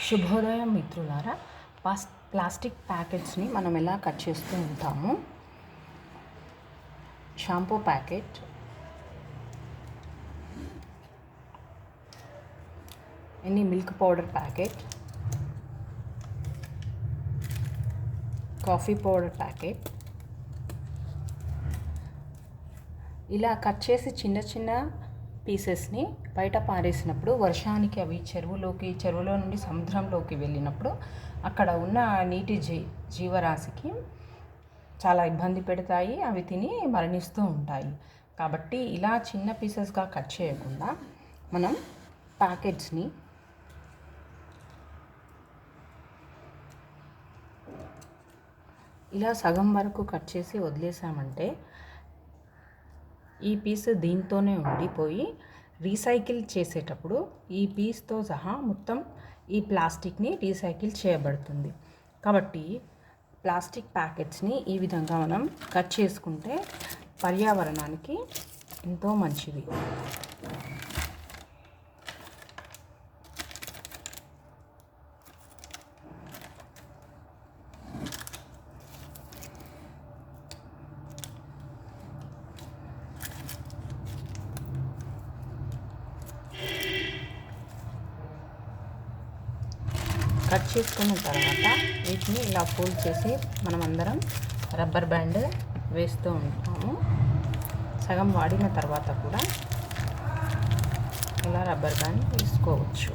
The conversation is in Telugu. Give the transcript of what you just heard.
శుభోదయం మిత్రులారా. ప్లాస్టిక్ ప్యాకెట్స్ని మనం ఎలా కట్ చేస్తూ ఉంటాము. Shampoo packet, any milk powder packet, coffee powder packet, ఇలా కట్ చేసి చిన్న చిన్న పీసెస్ని బయట పారేసినప్పుడు వర్షానికి అవి చెరువులో నుండి సముద్రంలోకి వెళ్ళినప్పుడు అక్కడ ఉన్న నీటి జీవరాశికి చాలా ఇబ్బంది పెడతాయి. అవి తిని మరణిస్తూ ఉంటాయి. కాబట్టి ఇలా చిన్న పీసెస్గా కట్ చేయకుండా మనం ప్యాకెట్స్ని ఇలా సగం వరకు కట్ చేసి వదిలేసామంటే ఈ పీస్ దీంతోనే ఉండిపోయి రీసైకిల్ చేసేటప్పుడు ఈ పీస్తో సహా మొత్తం ఈ ప్లాస్టిక్ని రీసైకిల్ చేయబడుతుంది. కాబట్టి ప్లాస్టిక్ ప్యాకెట్స్ని ఈ విధంగా మనం కట్ చేసుకుంటే పర్యావరణానికి ఎంతో మంచిది. కట్ చేసుకున్న తర్వాత వీటిని ఇలా ఫోల్డ్ చేసి మనమందరం రబ్బర్ బ్యాండ్ వేస్తూ ఉంటాము. సగం వాడిన తర్వాత కూడా ఇలా రబ్బర్ బ్యాండ్ వేసుకోవచ్చు.